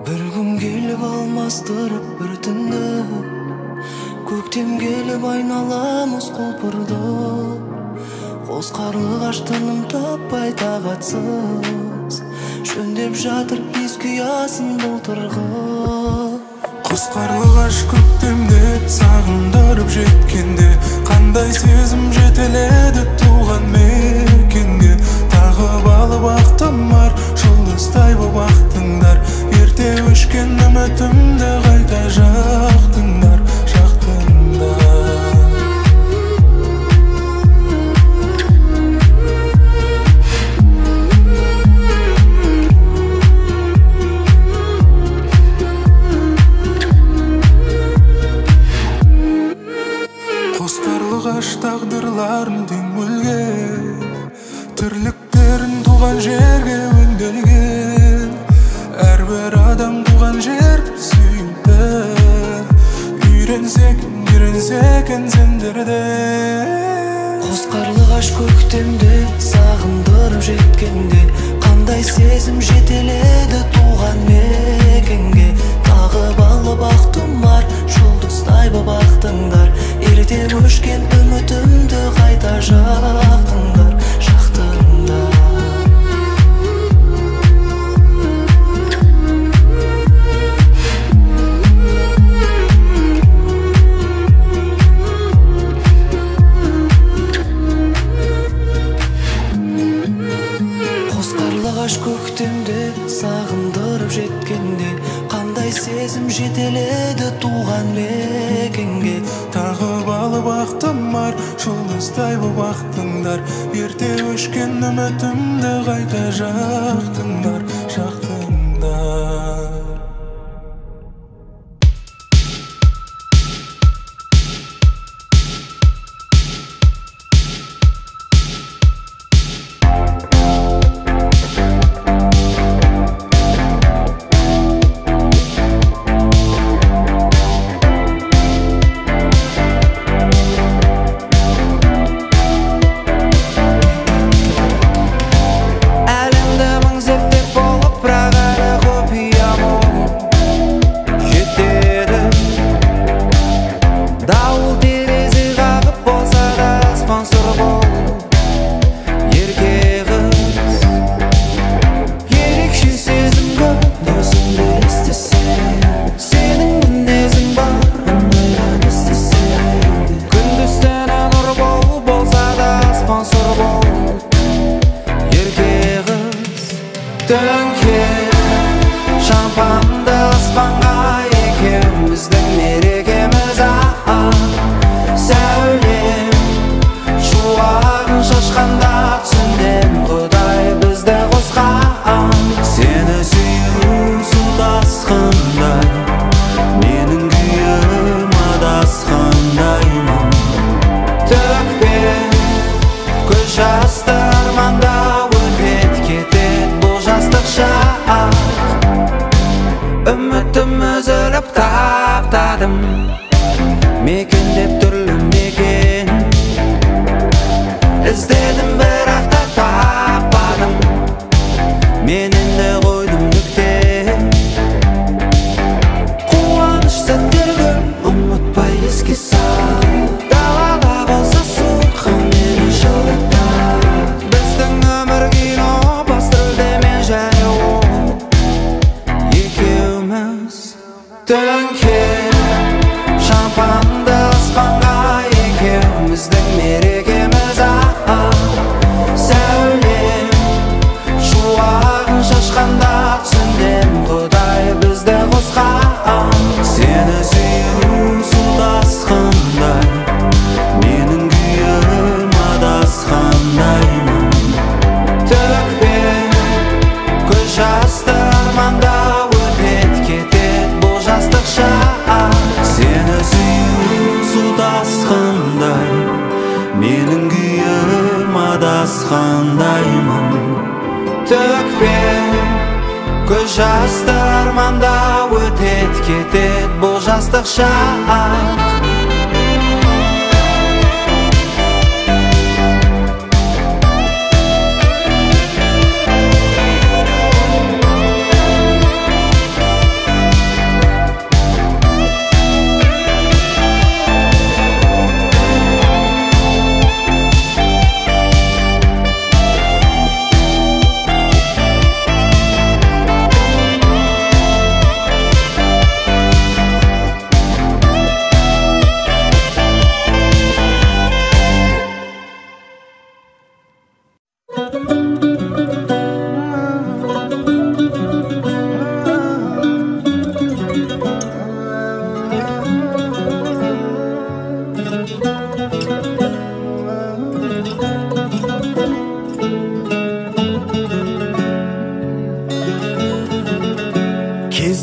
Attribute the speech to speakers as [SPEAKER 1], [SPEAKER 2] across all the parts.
[SPEAKER 1] Bir gün gelip almastırıp bir tünde, köktем gelip aynalamız kopurdu. Qoz qarlı qaştınım tapay taqatsız, şöndеп жатыр ес күйасын былтырғы.
[SPEAKER 2] Qoz qarlı qaş көктемде сағындырып жеткенде, қандай сезім жетеледі туған мекенге. Тағып алып ақтамар жұлдыздай боп ақтыңдар, ерте өшкен үмітімді қайта жақтыңдар, жақтыңдар. Қос қарлы қаш тағдырларын тең бөлген, тірліктерін туған жерге өнделген. Әрбір адам туған жерді сүйді, үйренсек сендерден.
[SPEAKER 1] Қос қарлы қаш көктемде сағындырып жеткенде, қандай сезім жетеледі туған мекенге. Тағып алып ақтымар жұлдыздай боп ақтыңдар, ерте өшкен үмітімді қайта жақтыңдар, жақтыңдар. Қаш көктемде сағындырып жеткенде, қандай сезім жетеледі туған мекенге.
[SPEAKER 2] Тағып алып ақтымар жұлдыздай боп ақтыңдар, ерте өшкен үмітімді қайта жақтыңдар, жақтыңдар.
[SPEAKER 1] Шампанды аспанға екеуміздің мерекеміз сәулем, шуағын шашқанда түсіндім Құдай бізді қосқан. Сені сүю су тасқандай, менің күйім адасқандаймын. Төкпе көз жасты арманда, өтет кетет бұл жастық шақ. Үмітім үзіліп таптадым, мекендеп түрлі мекен. Іздедім бірақ та таппадым, мен енді қойдым нүкте. Қуаныш сәттерге ұмытпай еске сал, далада болса суық мені жылытар. Біздің өмір кино, басрөлде мен және ол екеуміз. Төнкен шампанды аспанға екеуміздің мерекеміз сәулем, шуағын шашқанда түсіндім Құдай бізді қосқан. Сені сүю су тасқандай, менің күйім адасқандаймын. Төкпе көз жасты арманда, өтет кетет бұл жастық шақ. Сені сүю су тасқандай, менің күйім адасқандаймын. Төкпе көз жасты арманда, өтет кетет бұл жастық шақ.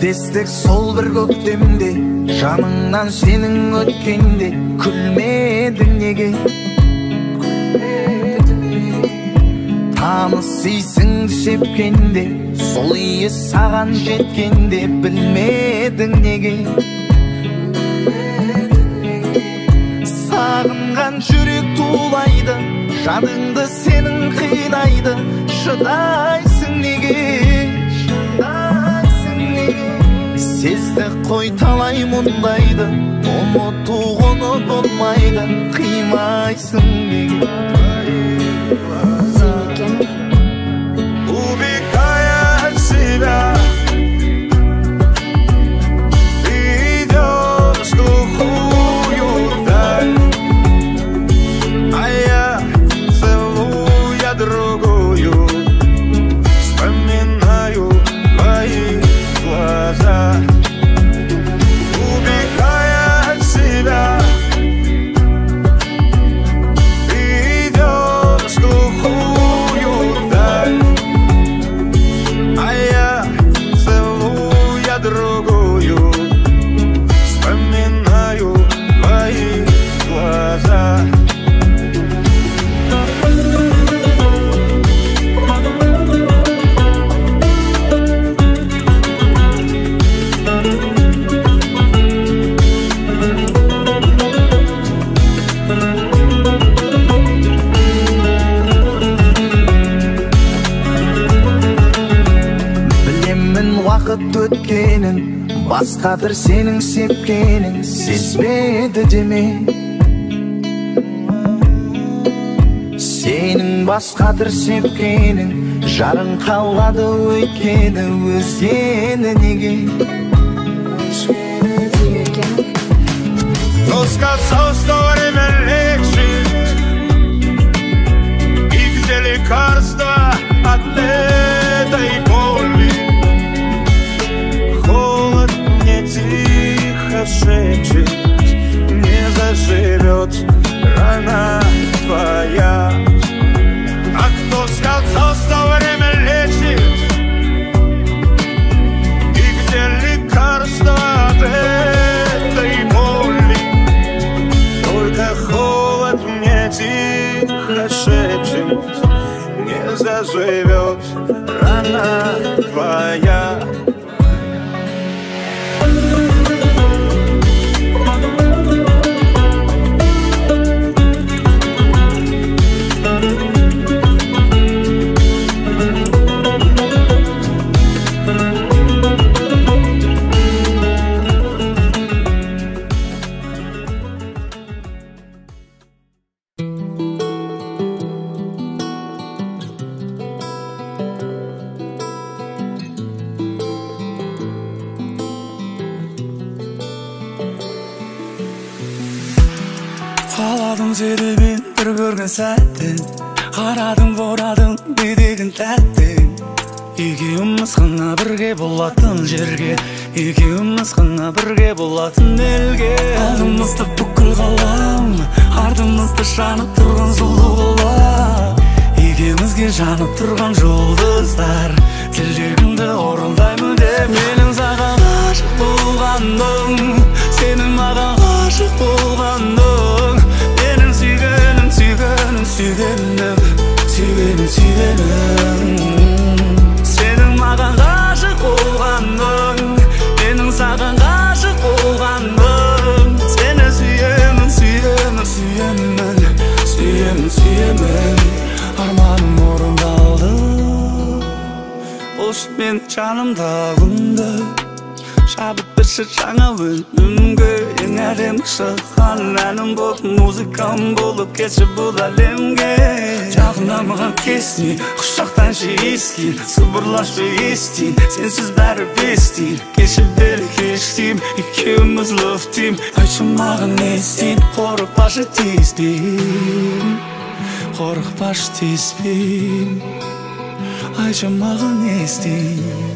[SPEAKER 1] кездестік сол бір көктемде, жаныңнан сенің өткенде күлмедің неге? Таныс исіңді шепкенде, сол иі саған жеткенде білмедің неге? Сағынған жүрек тулайды, жадыңды сенің қинайды, шыдайсың неге? Сезді қой талай мұндайды, ұмытуғыны болмайды, қимайсың неге?
[SPEAKER 2] Убегая от себя, идешь в глухую даль, а я, целуя другую, вспоминаю твои глаза. Убегая от себя, идешь в глухую даль, а я, целуя другую, вспоминаю твои глаза.
[SPEAKER 1] Уақыт өткенін, басқадыр сенің сепкенің, сезбеді деме. Сенің басқадыр сепкенің, жарың қалады өйткені өзгені неге?
[SPEAKER 2] Кто сказал, что время лечит, и где лекарство от этой боли? Холод мне тихо шепчет, не заживет рана твоя. А кто сказал, что время лечит, и где лекарство от этой боли? Только холод мне тихо шепчет, не заживет рана твоя.
[SPEAKER 3] Қаладым сені мен бір көрген сәттен, қарадым борадым бедеген тәттен. Екеуміз ғана бірге болатын жерге, екеуміз ғана бірге болатын елге. Алдымызды бүкіл қалам, артымызды жанып тұрған сұлу қала. Екеумізге жанып тұрған жұлдыздар, тілегімді орындаймын деп. Менің саған ғашық болғаным, сенің маған ғашық болғаның. Менің сүйгенім, сүйгенім, сүйгенім, сүйгенім, сүйгенім. Сенің маған ғашық болғаның, менің саған ғашық болғаным. Сені сүйемін, сүйемін, сүйемін, сүйемін, сүйемін. Арманым орындалды, қош мен жанымда күнді. Шабыт берші жаңа өнімге, ең әдемі шыққан әнім болып, музыкам болып кетші бұл әлемге. Жақында маған кесін, құшақтаншы ескін, сыбырлашы естін, сенсіз бәрі бестін. Кешіп бері кештім, екеуміз лөфтім, айтшы маған не істейін, қорықпашы тиіспейін, қорықпашы тиіспейін, айтшы маған не істейін.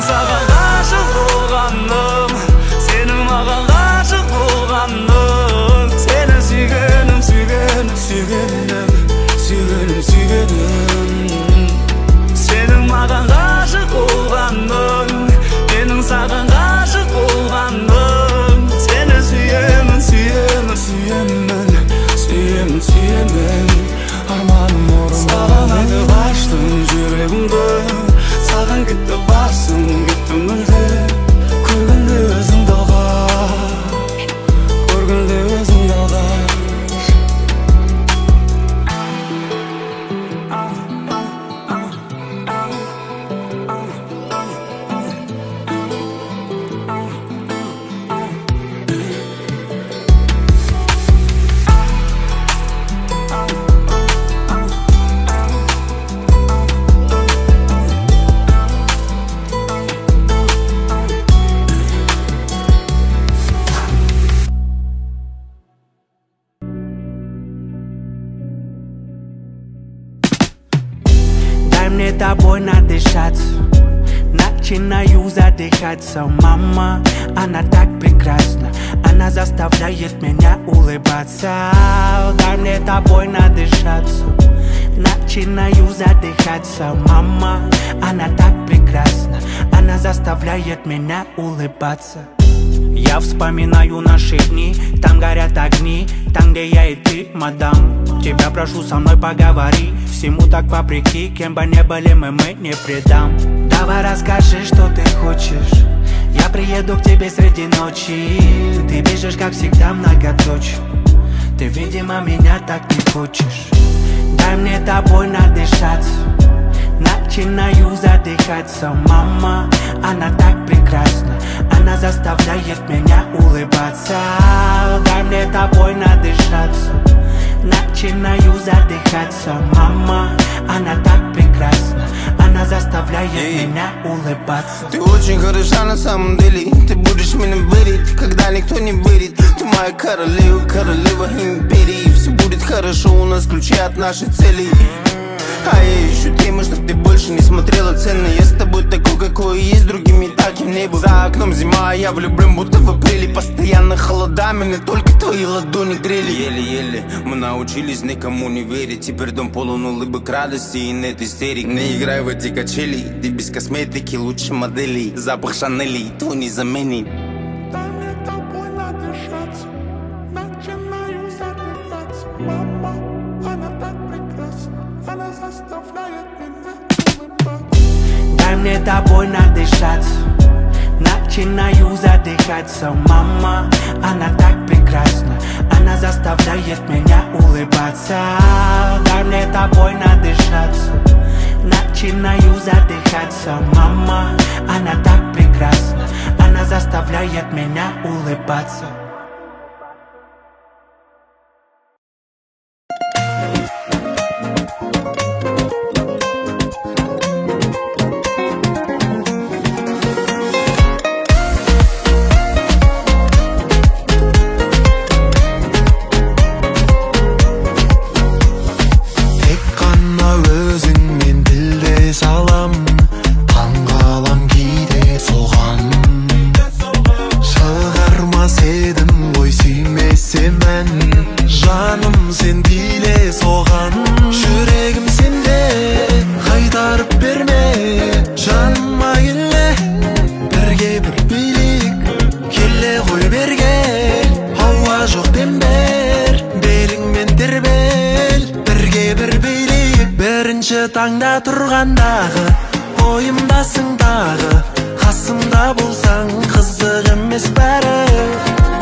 [SPEAKER 3] Саған ғашық болғаным, сенің маған ғашық болғаным. Сені сүйгенім, сүйгенім, сүйгенім, сүйгенім, сүйгенім. Дай мне тобой надышаться. Начинаю задыхаться. Мама, она так прекрасна. Она заставляет меня улыбаться. Дай мне тобой надышаться. Начинаю задыхаться. Мама, она так прекрасна. Она заставляет меня улыбаться. Я вспоминаю наши дни, там горят огни, там, где я и ты, мадам. Тебя прошу, со мной поговори. Всему так вопреки, кем бы не были мы не предам. Давай расскажи, что ты хочешь. Я приеду к тебе среди ночи. Ты бежишь, как всегда, многоточие. Ты, видимо, меня так не хочешь. Дай мне тобой надышаться. Начинаю задыхаться. Мама, она так прекрасна. Она заставляет меня улыбаться. Дай мне тобой надышаться. Начинаю задыхаться. Мама, она так прекрасна. Она заставляет меня улыбаться.
[SPEAKER 2] Ты очень хороша на самом деле. Ты будешь меня верить, когда никто не верит. Ты моя королева, королева империи. Все будет хорошо, у нас ключи от нашей цели. А я ищу темы, чтоб ты больше не смотрела цены. Я с тобой такой, какой есть, другими таким не был. За окном зима, а я влюблен, будто в апреле. Постоянно холода, меня только твои ладони грели. Еле-еле мы научились никому не верить. Теперь дом полон улыбок, радости и нет истерик. Не играй в эти качели, ты без косметики лучше моделей. Запах Шанели, то не заменит.
[SPEAKER 4] Дай мне тобой надышаться. Начинаю задыхаться. Мама, она так прекрасна. Она заставляет меня улыбаться.
[SPEAKER 3] Дай мне тобой надышаться. Начинаю задыхаться. Мама, она так прекрасна. Она заставляет меня улыбаться. Дай мне тобой надышаться. Начинаю задыхаться. Мама, она так прекрасна. Она заставляет меня улыбаться.
[SPEAKER 1] Жаным сен биле соған, жүрегім сенде, қайтарып берме. Жаныма келе, бірге бір билік, келе ғой берге. Ауа жоқ дембер, беліңмен тербел, бірге бір билік. Бірінші таңда тұрғандағы, ойымдасың дағы, қасымда болсаң қызық емес бәрі.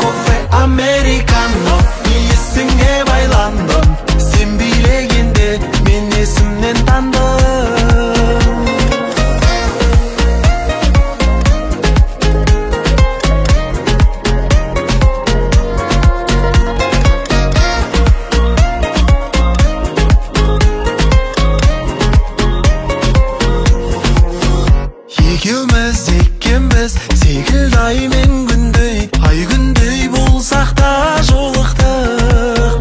[SPEAKER 1] Кофе американо, есіңе байландым. Сен билегенде мен есімнен тандым. Екеуміз екенбіз, секілді ай мен күндей. Ай күндей болсақ та жолықтық.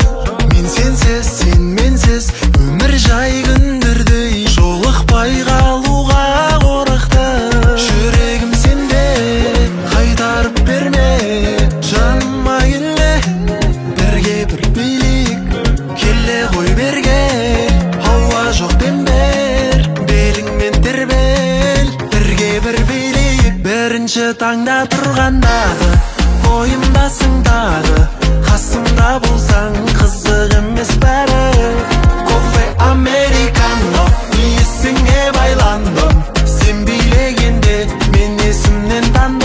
[SPEAKER 1] Мен сенсіз, сен менсіз, өмір жай күндердей. Жолықпай қалуға қорықтық. Жүрегім сенде, қайтарып берме. Жаныма келе, бірге бір билік, келе ғой берге. Ауа жоқ дембер, беліңмен тербел, бірге бір билік. Бірінші таңда тұрғандағы, ойымдасың дағы, қасымда болсаң қызық емес бәрі. Кофе американо, есіңе байландым. Сен билегенде мен есімнен тандым.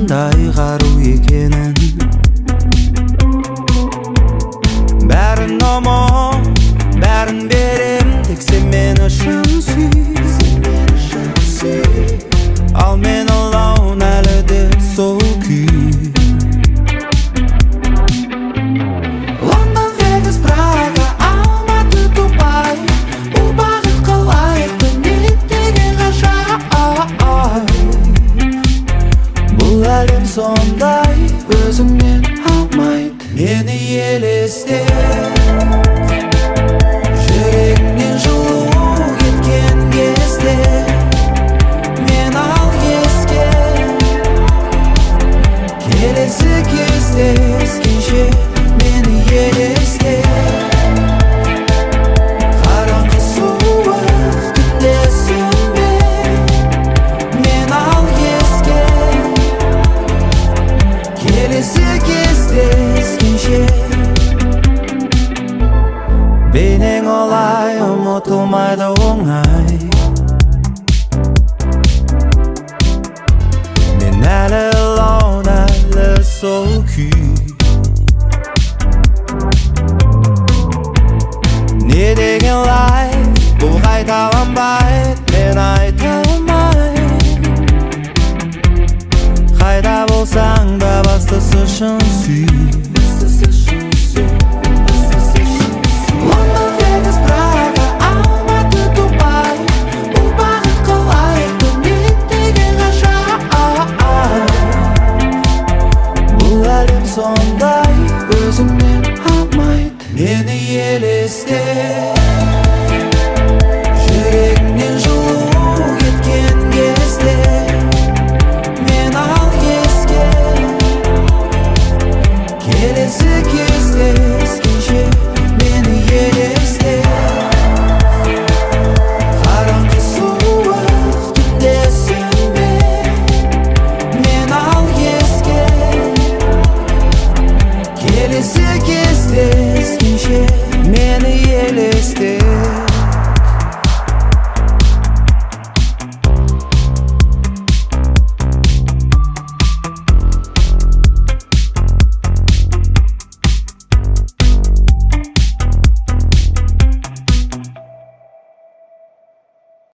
[SPEAKER 3] қандай қару екенін. Бәрін ұмыт, бәрін берем, тек сен мен үшін сүй. Ал мен алаун әлі де сол күй. Лондон, Вегас, Прага, Алматы, Дубай, бұл бағытқа лайықты неліктеген ғажап. Бұл әлем сондай, өзіңнен алмайды мені елесте. Жүрегіңнен жылу кеткен кезде мен ал еске. Келесі кездескенше мені елесте. Қараңғы суық түнде сөнбе, мен ал еске. Келесі кездескенше. Бейнең олай ұмытылмайды оңай. Мен әлі алаун, әлі сол күй. Не деген лайф, бұл қайталанбайды, мен айта алмайм. Қайда болсаң да бастысы шын сүй. Лондон, Вегас, Прага, Алматы, Дубай, бұл бағытқа лайықты неліктеген ғажап. Бұл әлем сондай, өзіңнен алмайды мені елесте.